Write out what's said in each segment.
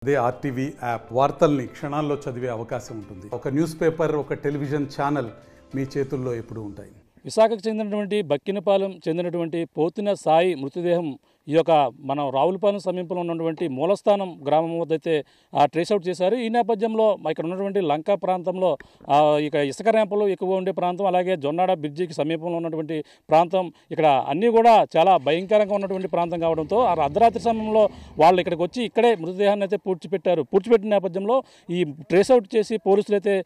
అదే RTV app వార్తల్ని క్షణాల్లో చదివే అవకాశం ఉంటుంది. ఒక న్యూస్ పేపర్, ఒక టెలివిజన్ ఛానల్ మీ చేతుల్లో ఎప్పుడూ ఉంటాయి. విశాఖకు చెందినటువంటి బక్కినపాలెం చెందినటువంటి పోతిన సాయి మృతదేహం ఈ యొక్క మనం రావులపాలెం సమీపంలో ఉన్నటువంటి మూలస్థానం గ్రామం వద్ద అయితే ట్రేస్అవుట్ చేశారు. ఈ నేపథ్యంలో ఇక్కడ ఉన్నటువంటి లంకా ప్రాంతంలో ఇక ఇసుక ర్యాంపులు ఎక్కువ ఉండే ప్రాంతం, అలాగే జొన్నాడ బ్రిడ్జికి సమీపంలో ఉన్నటువంటి ప్రాంతం, ఇక్కడ అన్నీ కూడా చాలా భయంకరంగా ఉన్నటువంటి ప్రాంతం కావడంతో ఆ అర్ధరాత్రి సమయంలో వాళ్ళు ఇక్కడికి వచ్చి ఇక్కడే మృతదేహాన్ని అయితే పూడ్చిపెట్టిన నేపథ్యంలో ఈ ట్రేస్అవుట్ చేసి పోలీసులు అయితే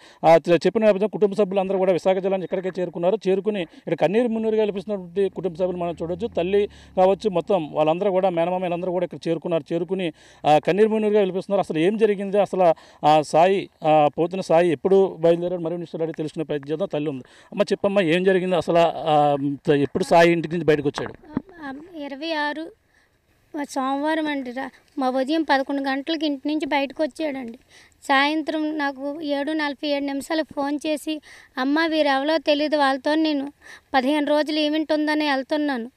చెప్పిన నేపథ్యం కుటుంబ సభ్యులందరూ కూడా విశాఖ జిల్లాని ఇక్కడికే చేరుకుని ఇక్కడ కన్నీరు మున్నీరుగా కల్పిస్తున్నటువంటి కుటుంబ సభ్యులు మనం చూడొచ్చు. తల్లి కావచ్చు, మొత్తం వాళ్ళందరూ కూడా మేనమామలందరూ కూడా ఇక్కడ చేరుకుని కన్నీరు మున్నీరుగా కల్పిస్తున్నారు. అసలు ఏం జరిగింది, అసలు సాయి పోతున్న సాయి ఎప్పుడు బయలుదేరాడు మరిన్ని విషయాలు అడిగి తెలుసుకునే ప్రయత్నం చేద్దాం. తల్లి ఉంది. అమ్మ చెప్పమ్మా, ఏం జరిగింది అసలు, ఎప్పుడు సాయి ఇంటి నుంచి బయటకు వచ్చాడు? 26 సోమవారం అండి. మా ఉదయం 11 గంటలకి ఇంటి నుంచి బయటకు వచ్చాడండి. సాయంత్రం నాకు 7:47 ఫోన్ చేసి, అమ్మ వీరెవరో తెలియదు, వాళ్ళతో నేను 15 రోజులు ఈవెంట్ ఉందని వెళ్తున్నాను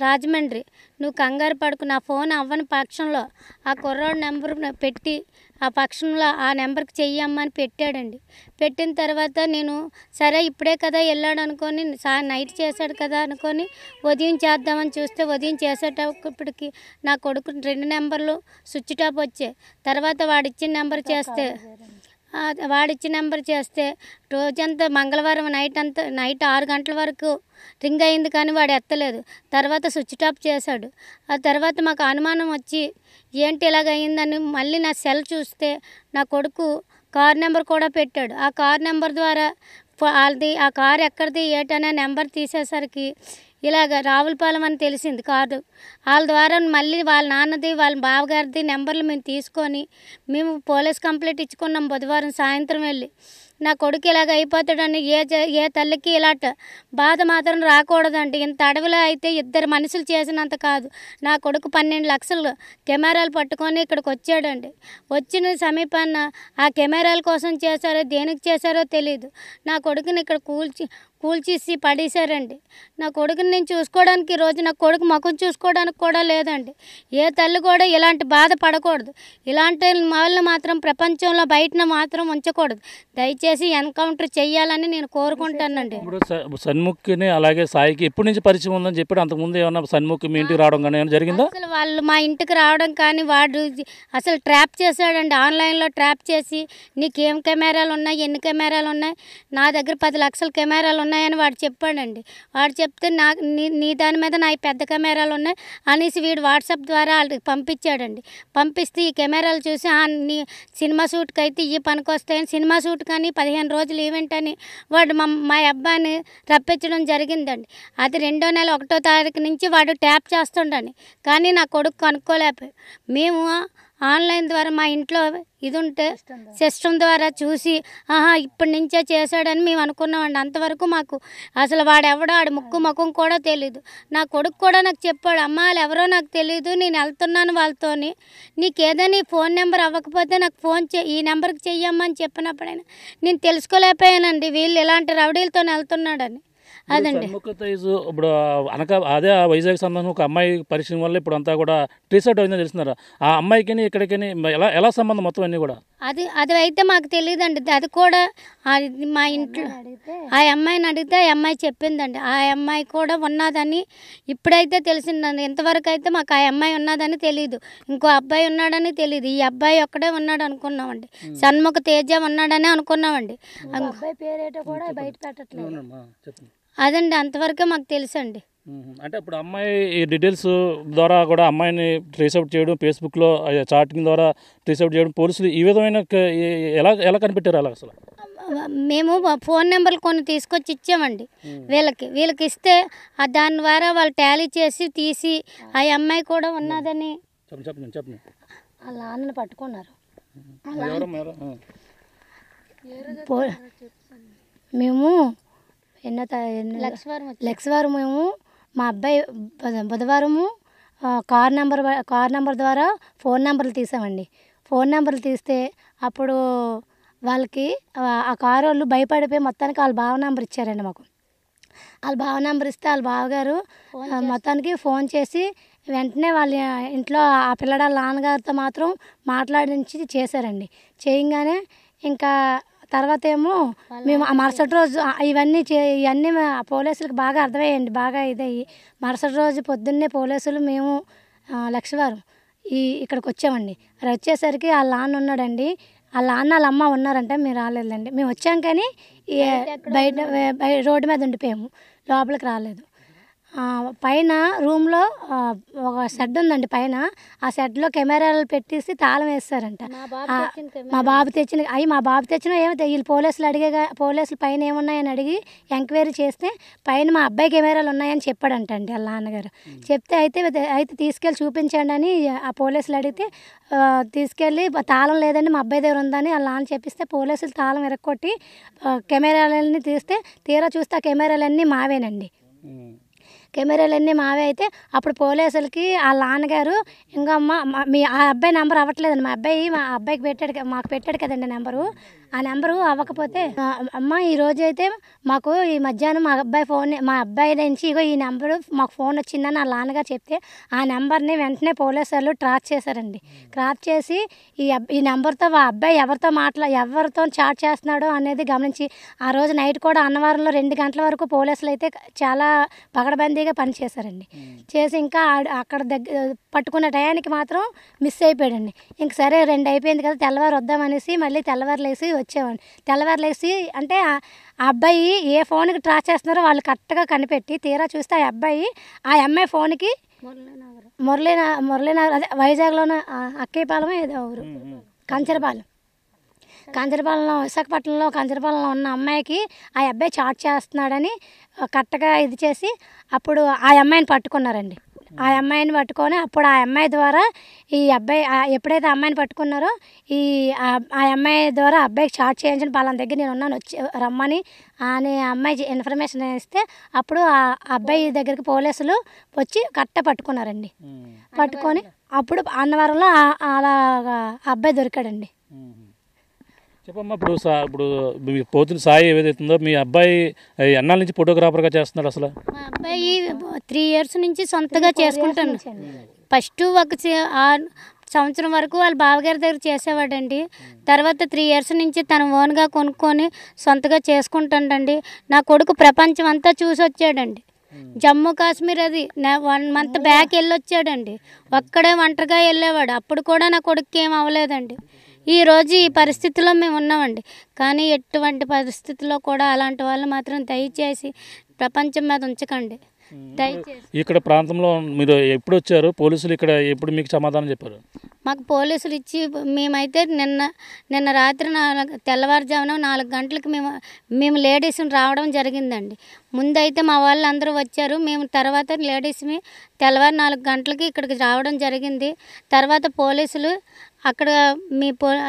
రాజమండ్రి, నువ్వు కంగారు పడుకు, నా ఫోన్ అవ్వని పక్షంలో ఆ కుర్రాడు నెంబర్ పెట్టి ఆ పక్షంలో ఆ నెంబర్కి చెయ్యమ్మని పెట్టాడండి. పెట్టిన తర్వాత నేను సరే ఇప్పుడే కదా వెళ్ళాడు అనుకొని, నైట్ చేశాడు కదా అనుకొని ఉదయం చేద్దామని చూస్తే ఉదయం చేసేటప్పటికి నా కొడుకు 2 నెంబర్లు స్విచ్ టాప్ వచ్చాయి. తర్వాత వాడిచ్చిన నెంబర్ చేస్తే రోజంతా మంగళవారం నైట్ 6 గంటల వరకు రింగ్ అయింది కానీ వాడు ఎత్తలేదు. తర్వాత స్విచ్ టాప్ చేశాడు. ఆ తర్వాత మాకు అనుమానం వచ్చి ఏంటి ఇలాగయిందని మళ్ళీ నా సెల్ చూస్తే నా కొడుకు కార్ నెంబర్ కూడా పెట్టాడు. ఆ కార్ నెంబర్ ద్వారా వాళ్ళది ఆ కారు ఎక్కడిది ఏటనే నెంబర్ తీసేసరికి ఇలాగ రావులపాలెం అని తెలిసింది కారు. వాళ్ళ ద్వారా మళ్ళీ వాళ్ళ నాన్నది వాళ్ళ బావగారిది నెంబర్లు మేము తీసుకొని మేము పోలీస్ కంప్లైంట్ ఇచ్చుకున్నాం బుధవారం సాయంత్రం వెళ్ళి. నా కొడుకు ఇలాగ అయిపోతాడని ఏ తల్లికి ఇలాంట బాధ మాత్రం రాకూడదండి. ఇంత అడవిలో అయితే 2 మనుషులు చేసినంత కాదు. నా కొడుకు 12 లక్షలు కెమెరాలు పట్టుకొని ఇక్కడికి వచ్చాడండి. వచ్చిన సమీపాన్న ఆ కెమెరాల కోసం చేశారో దేనికి చేశారో తెలియదు. నా కొడుకుని ఇక్కడ కూల్చేసి పడేశారండి. నా కొడుకుని నేను చూసుకోవడానికి ఈరోజు నా కొడుకు ముఖం చూసుకోవడానికి కూడా లేదండి. ఏ తల్లి కూడా ఇలాంటి బాధ పడకూడదు. ఇలాంటి వాళ్ళని మాత్రం ప్రపంచంలో బయటన మాత్రం ఉంచకూడదు. దయచేసి ఎన్కౌంటర్ చేయాలని నేను కోరుకుంటానండి. ఇప్పుడు సన్ముఖ్ని అలాగే సాయికి ఎప్పటి నుంచి పరిచయం ఉందని చెప్పాడు? అంతకుముందు ఏమన్నా సన్ముఖ్ మీ ఇంటికి రావడం కానీ ఏమైనా జరిగిందా? అసలు వాళ్ళు మా ఇంటికి రావడం కానీ వాడు అసలు ట్రాప్ చేశాడండి. ఆన్లైన్లో ట్రాప్ చేసి నీకేం కెమెరాలు ఉన్నాయి, ఎన్ని కెమెరాలు ఉన్నాయి, నా దగ్గర 10 లక్షల కెమెరాలు ఉన్నాయని వాడు చెప్పాడండి. వాడు చెప్తే నీ దాని మీద నా పెద్ద కెమెరాలు ఉన్నాయి అనేసి వీడు వాట్సాప్ ద్వారా వాళ్ళకి పంపించాడండి. పంపిస్తే ఈ కెమెరాలు చూసి నీ సినిమా షూట్కి అయితే ఇవి పనికొస్తాయని సినిమా షూట్ కానీ 15 రోజులు ఈవెంట్ అని వాడు మా అబ్బాయిని రప్పించడం జరిగిందండి. అది 2వ నెల 1వ తారీఖు నుంచి వాడు ట్యాప్ చేస్తుండని, కానీ నా కొడుకు కనుక్కోలేకపోయి మేము ఆన్లైన్ ద్వారా మా ఇంట్లో ఇది ఉంటే సిస్టమ్ ద్వారా చూసి ఇప్పటి నుంచే చేశాడని మేము అనుకున్నామండి. అంతవరకు మాకు అసలు వాడెవడో ఆడి ముఖం కూడా తెలీదు. నా కొడుకు కూడా నాకు చెప్పాడు, అమ్మ వాళ్ళు ఎవరో నాకు తెలియదు, నేను వెళ్తున్నాను వాళ్ళతోని, నీకు ఏదైనా ఫోన్ నెంబర్ అవ్వకపోతే నాకు ఈ నెంబర్కి చెయ్యమ్మని చెప్పినప్పుడైనా నేను తెలుసుకోలేకపోయానండి వీళ్ళు ఇలాంటి రౌడీలతో వెళ్తున్నాడని. అదండి ఇప్పుడు అదే వైజాగ్ సంబంధం ఒక అమ్మాయి పరిచయం వల్ల ఇప్పుడు అంతా కూడా ట్రేస్అవుట్ అయిందని తెలుస్తున్నారు. ఆ అమ్మాయికి ఇక్కడికి ఎలా సంబంధం మొత్తం అన్నీ కూడా అది అయితే మాకు తెలియదండి. అది కూడా మా ఇంట్లో ఆ అమ్మాయిని అడిగితే ఆ అమ్మాయి చెప్పిందండి. ఆ అమ్మాయి కూడా ఉన్నదని ఇప్పుడైతే తెలిసిందండి. ఇంతవరకు అయితే మాకు ఆ అమ్మాయి ఉన్నదని తెలియదు, ఇంకో అబ్బాయి ఉన్నాడని తెలియదు. ఈ అబ్బాయి ఒక్కడే ఉన్నాడు అనుకున్నామండి. సన్ముఖ తేజ ఉన్నాడని అనుకున్నామండి. అబ్బాయి పేరేటో కూడా బయట పెట్టట్లేదు. అదండి అంతవరకే మాకు తెలుసండి. అంటే ఇప్పుడు అమ్మాయి ఈ డీటెయిల్స్ ద్వారా కూడా అమ్మాయిని ట్రేస్అవుట్ చేయడం, ఫేస్బుక్లో చాటింగ్ ద్వారా ట్రేస్అవుట్ చేయడం, పోలీసులు ఈ విధమైన ఎలా కనిపెట్టారు? అలా అసలు మేము ఫోన్ నెంబర్లు కొన్ని తీసుకొచ్చి ఇచ్చామండి వీళ్ళకి ఇస్తే దాని ద్వారా వాళ్ళు టాలీ చేసి తీసి ఆ అమ్మాయి కూడా ఉన్నదని చెప్పండి. వాళ్ళ నాన్నని పట్టుకున్నారు. మేము లక్షవారం మేము మా అబ్బాయి బుధవారము కార్ నెంబర్ ద్వారా ఫోన్ నెంబర్లు తీసామండి. ఫోన్ నెంబర్లు తీస్తే అప్పుడు వాళ్ళకి ఆ కారు వాళ్ళు భయపడిపోయి మొత్తానికి వాళ్ళ బావ నెంబర్ ఇచ్చారండి మాకు. వాళ్ళ బావ నెంబర్ ఇస్తే వాళ్ళ బావగారు మొత్తానికి ఫోన్ చేసి వెంటనే వాళ్ళ ఇంట్లో ఆ పిల్లల నాన్నగారితో మాత్రం మాట్లాడించి చేశారండి. చేయంగానే ఇంకా తర్వాత ఏమో మేము ఆ మరుసటి రోజు ఇవన్నీ పోలీసులకు బాగా అర్థమయ్యండి. బాగా ఇదయ్యి మరుసటి రోజు పొద్దున్నే పోలీసులు మేము లక్షవారం ఇక్కడికి వచ్చామండి. అది వచ్చేసరికి వాళ్ళ నాన్న ఉన్నాడండి. వాళ్ళ నాన్న వాళ్ళ అమ్మ ఉన్నారంటే మేము రాలేదండి. మేము వచ్చాం కానీ బయట రోడ్డు మీద ఉండిపోయాము, లోపలికి రాలేదు. పైన రూమ్లో ఒక షెడ్ ఉందండి. పైన ఆ షెడ్లో కెమెరాలు పెట్టేసి తాళం వేస్తారంట. మా బాబు తెచ్చిన ఏమో వీళ్ళు పోలీసులు పైన ఏమున్నాయని అడిగి ఎంక్వైరీ చేస్తే పైన మా అబ్బాయి కెమెరాలు ఉన్నాయని చెప్పాడంట అండి వాళ్ళ నాన్నగారు. చెప్తే అయితే తీసుకెళ్ళి చూపించండి అని ఆ పోలీసులు అడిగితే తీసుకెళ్ళి తాళం లేదండి మా అబ్బాయి దగ్గర ఉందని వాళ్ళ నాన్న చెప్పిస్తే పోలీసులు తాళం ఎరక్కొట్టి కెమెరాలన్నీ తీరా చూస్తే ఆ కెమెరాలన్నీ మావేనండి. కెమెరాలన్నీ మావే అయితే అప్పుడు పోలీసులకి వాళ్ళ నాన్నగారు ఇంకా ఆ అబ్బాయి నెంబర్ అవ్వట్లేదండి. మా అబ్బాయికి మాకు పెట్టాడు కదండి నెంబరు. ఆ నెంబరు అవ్వకపోతే అమ్మ ఈరోజు అయితే మాకు ఈ మధ్యాహ్నం మా అబ్బాయి నుంచి ఇగో ఈ నెంబరు మాకు ఫోన్ వచ్చిందని వాళ్ళ నాన్నగారు చెప్తే ఆ నెంబర్ని వెంటనే పోలీసులు ట్రాక్ చేశారండి. ట్రాక్ చేసి ఈ నెంబర్తో ఆ అబ్బాయి ఎవరితో చాట్ చేస్తున్నాడో అనేది గమనించి ఆ రోజు నైట్ కూడా అన్నవరంలో 2 గంటల వరకు పోలీసులు అయితే చాలా పగడబందీగా పనిచేశారండి. చేసి ఇంకా అక్కడ పట్టుకున్న టయానికి మాత్రం మిస్ అయిపోయాడండి. ఇంక సరే 2 అయిపోయింది కదా తెల్లవారు వద్దామనేసి మళ్ళీ తెల్లవారు లేసి వచ్చేవాడిని. తెల్లవారు లేసి అంటే ఆ అబ్బాయి ఏ ఫోన్కి ట్రాక్ చేస్తున్నారో వాళ్ళు కరెక్ట్గా కనిపెట్టి తీరా చూస్తే ఆ అమ్మాయి ఫోన్కి మురళీనగర్ అదే వైజాగ్లోనే అక్కయ్యపాలెం ఏదో ఊరు కంచరపాలెంలో విశాఖపట్నంలో కంచరపాలెంలో ఉన్న అమ్మాయికి ఆ అబ్బాయి చాట్ చేస్తున్నాడని కరెక్ట్గా ఇది చేసి అప్పుడు ఆ అమ్మాయిని పట్టుకున్నారండి. ఆ అమ్మాయిని పట్టుకొని అప్పుడు ఆ అమ్మాయి ద్వారా ఈ అబ్బాయి ఎప్పుడైతే అమ్మాయిని పట్టుకున్నారో ఆ అమ్మాయి ద్వారా అబ్బాయికి చాట్ చేయించిన పలానా దగ్గర నేను ఉన్నాను వచ్చి రమ్మని అని అమ్మాయి ఇన్ఫర్మేషన్ ఇస్తే అప్పుడు ఆ అబ్బాయి దగ్గరికి పోలీసులు వచ్చి పట్టుకున్నారండి. పట్టుకొని అప్పుడు అన్నవరంలో అలా అబ్బాయి దొరికాడండి. చెప్పమ్మా, ఇప్పుడు మీ పోతున్న సాయి ఏదైతుందో మీ అబ్బాయి ఎన్నాళ్ళ నుంచి ఫోటోగ్రాఫర్గా చేస్తున్నాడు? అసలు మా అబ్బాయి 3 years నుంచి సొంతగా చేసుకుంటాను. ఫస్ట్ 1 సంవత్సరం వరకు వాళ్ళ బావగారి దగ్గర చేసేవాడండి. తర్వాత 3 years నుంచి తన ఓన్గా కొనుక్కొని సొంతగా చేసుకుంటాడండి. నా కొడుకు ప్రపంచం అంతా చూసి వచ్చాడండి. జమ్మూ కాశ్మీర్ అది 1 month బ్యాక్ వెళ్ళొచ్చాడండి. ఒక్కడే ఒంటరిగా వెళ్ళేవాడు. అప్పుడు కూడా నా కొడుకు ఏం అవ్వలేదండి. ఈరోజు ఈ పరిస్థితిలో మేము ఉన్నామండి. కానీ ఎటువంటి పరిస్థితుల్లో కూడా అలాంటి వాళ్ళు మాత్రం దయచేసి ప్రపంచం మీద ఉంచకండి. దయచేసి ఇక్కడ ప్రాంతంలో మీరు ఎప్పుడు వచ్చారు? పోలీసులు ఇక్కడ ఎప్పుడు మీకు సమాధానం చెప్పారు? మాకు పోలీసులు ఇచ్చి మేమైతే నిన్న రాత్రి తెల్లవారుజామున 4 గంటలకు మేము లేడీస్ని రావడం జరిగిందండి. ముందైతే మా వాళ్ళు అందరూ వచ్చారు. మేము తర్వాత లేడీస్ని తెల్లవారు 4 గంటలకి ఇక్కడికి రావడం జరిగింది. తర్వాత పోలీసులు అక్కడ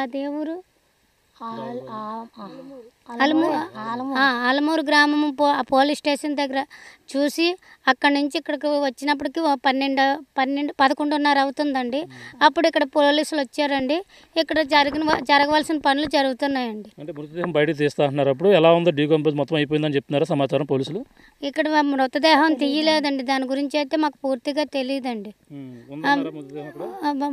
అదే ఊరు ఆలమూరు గ్రామం పోలీస్ స్టేషన్ దగ్గర చూసి అక్కడి నుంచి ఇక్కడికి వచ్చినప్పటికి 11:30 అవుతుందండి. అప్పుడు ఇక్కడ పోలీసులు వచ్చారండి. ఇక్కడ జరగవలసిన పనులు జరుగుతున్నాయండి. అంటే మృతదేహం బయట తీస్తా అంటున్నారు. అప్పుడు ఎలా ఉందో డీకంపోజ్ మొత్తం అయిపోయిందని చెప్తున్నారా సమాచారం పోలీసులు? ఇక్కడ మృతదేహం తీయలేదండి. దాని గురించి అయితే మాకు పూర్తిగా తెలియదండి.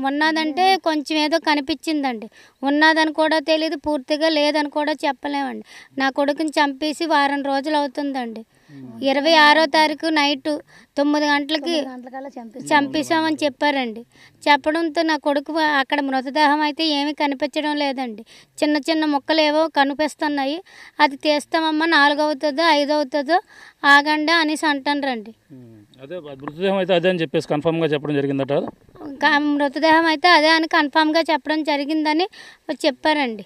ఉన్నదంటే కొంచెం ఏదో కనిపించిందండి. ఉన్నదని కూడా తెలియదు, పూర్తిగా లేదని కూడా చెప్పలేమండి. నా కొడుకుని చంపేసి 1 వారం రోజులు అవుతుందండి. 26వ తారీఖు నైట్ 9 గంటలకి చంపేశామని చెప్పారండి. చెప్పడంతో నా కొడుకు అక్కడ మృతదేహం అయితే ఏమీ కనిపించడం లేదండి. చిన్న చిన్న ముక్కలు ఏవో కనిపిస్తున్నాయి. అది తీస్తామమ్మా 4 అవుతుందో 5 అవుతుందో ఆగండి అనేసి అంటారండి. అదే మృతదేహం అయితే అదే అని చెప్పేసి కన్ఫామ్గా చెప్పడం జరిగిందట. మృతదేహం అయితే అదే అని కన్ఫామ్గా చెప్పడం జరిగిందని చెప్పారండి.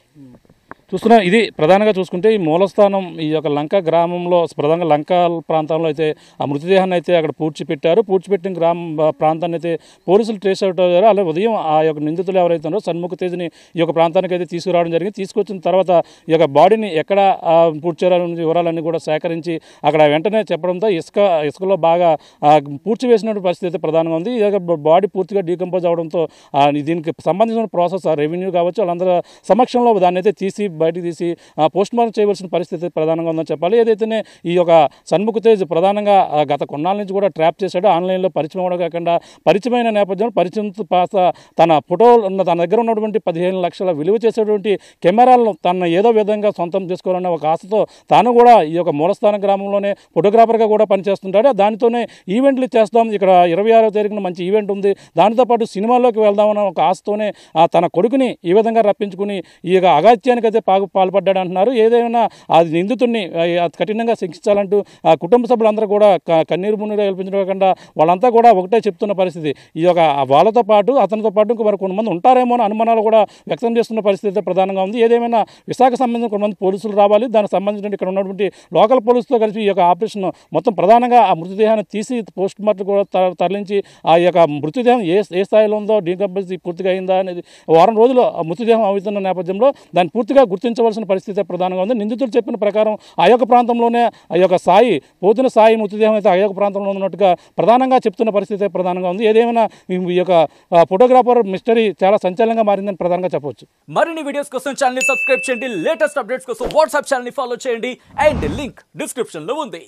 చూస్తున్నాం. ఇది ప్రధానంగా చూసుకుంటే ఈ మూలస్థానం ఈ యొక్క లంక గ్రామంలో ప్రధానంగా లంక ప్రాంతంలో అయితే ఆ మృతదేహాన్ని అయితే అక్కడ పూడ్చిపెట్టిన ప్రాంతాన్ని అయితే పోలీసులు ట్రేస్ అవుట్ అయ్యారు. అలాగే ఉదయం ఆ యొక్క నిందితులు ఎవరైతే ఉన్నారో షణ్ముఖ తేజ్ని ఈ యొక్క ప్రాంతానికి అయితే తీసుకురావడం జరిగింది. తీసుకొచ్చిన తర్వాత ఈ యొక్క బాడీని ఎక్కడ పూడ్చారో వివరాలన్నీ కూడా సేకరించి అక్కడ వెంటనే చెప్పడంతో ఇసుకలో బాగా పూడ్చివేసినటువంటి పరిస్థితి అయితే ప్రధానంగా ఉంది. ఈ యొక్క బాడీ పూర్తిగా డీకంపోజ్ అవడంతో దీనికి సంబంధించిన ప్రాసెస్ రెవెన్యూ కావచ్చు వాళ్ళందరూ సమక్షంలో దాన్ని అయితే తీసి బయటకు తీసి పోస్ట్ మార్టం చేయవలసిన పరిస్థితి ప్రధానంగా ఉందని చెప్పాలి. ఏదైతేనే ఈ యొక్క షణ్ముఖ్ తేజ్ ప్రధానంగా గత కొన్నాళ్ళ నుంచి కూడా ట్రాప్ చేశాడు. ఆన్లైన్లో పరిచయం అవడం కాకుండా పరిచయమైన నేపథ్యంలో పరిచయంతో తన ఫోటోలు తన దగ్గర ఉన్నటువంటి 15 లక్షల విలువ చేసేటువంటి కెమెరాలను తన ఏదో విధంగా సొంతం చేసుకోవాలన్న ఒక ఆశతో తాను కూడా ఈ యొక్క మూలస్థాన గ్రామంలోనే ఫోటోగ్రాఫర్గా కూడా పనిచేస్తుంటాడు. దానితోనే ఈవెంట్లు చేస్తాం, ఇక్కడ 26వ తారీఖున మంచి ఈవెంట్ ఉంది, దానితో పాటు సినిమాల్లోకి వెళ్దామన్న ఒక ఆశతోనే తన కొడుకుని ఈ విధంగా రప్పించుకుని ఈ యొక్క అగాత్యానికి అయితే పాల్పడ్డాడు అంటున్నారు. ఏదైనా అది నిందితుడిని కఠినంగా శిక్షించాలంటూ కుటుంబ సభ్యులందరూ కూడా కన్నీరు మున్నీరు కల్పించకుండా వాళ్ళంతా కూడా ఒకటే చెప్తున్న పరిస్థితి. ఈ యొక్క వాళ్ళతో పాటు అతనితో పాటు ఇంకో మరి కొంతమంది ఉంటారేమో అని అనుమానాలు కూడా వ్యక్తం చేస్తున్న పరిస్థితి ప్రధానంగా ఉంది. ఏదేమైనా విశాఖ సంబంధించిన కొంతమంది పోలీసులు రావాలి, దానికి సంబంధించిన ఇక్కడ ఉన్నటువంటి లోకల్ పోలీసులతో కలిసి ఈ యొక్క ఆపరేషన్ మొత్తం ప్రధానంగా ఆ మృతదేహాన్ని తీసి పోస్ట్ మార్టం కూడా తరలించి ఆ యొక్క మృతదేహం ఏ స్థాయిలో ఉందో డీకంపోజ్ పూర్తిగా అయిందా అనేది వారం రోజులు మృతదేహం అవుతున్న నేపథ్యంలో దాన్ని పూర్తిగా గుర్తించవలసిన పరిస్థితి ప్రధానంగా ఉంది. నిందితులు చెప్పిన ప్రకారం ఆ యొక్క ప్రాంతంలోనే ఆ యొక్క పోతున్న సాయి మృతదేహం అయితే ఆ యొక్క ప్రాంతంలో ఉన్నట్టుగా ప్రధానంగా చెప్తున్న పరిస్థితి ప్రధానంగా ఉంది. ఏదేమైనా ఈ యొక్క ఫోటోగ్రాఫర్ మిస్టరీ చాలా సంచలనంగా మారిందని ప్రధానంగా చెప్పవచ్చు. మరిన్ని వీడియోస్ కోసం ఛానల్ ని సబ్స్క్రైబ్ చేయండి, లేటెస్ట్ అప్డేట్స్ కోసం వాట్సాప్ ఛానల్ ని ఫాలో చేయండి అండ్ లింక్ డిస్క్రిప్షన్ లో ఉంది.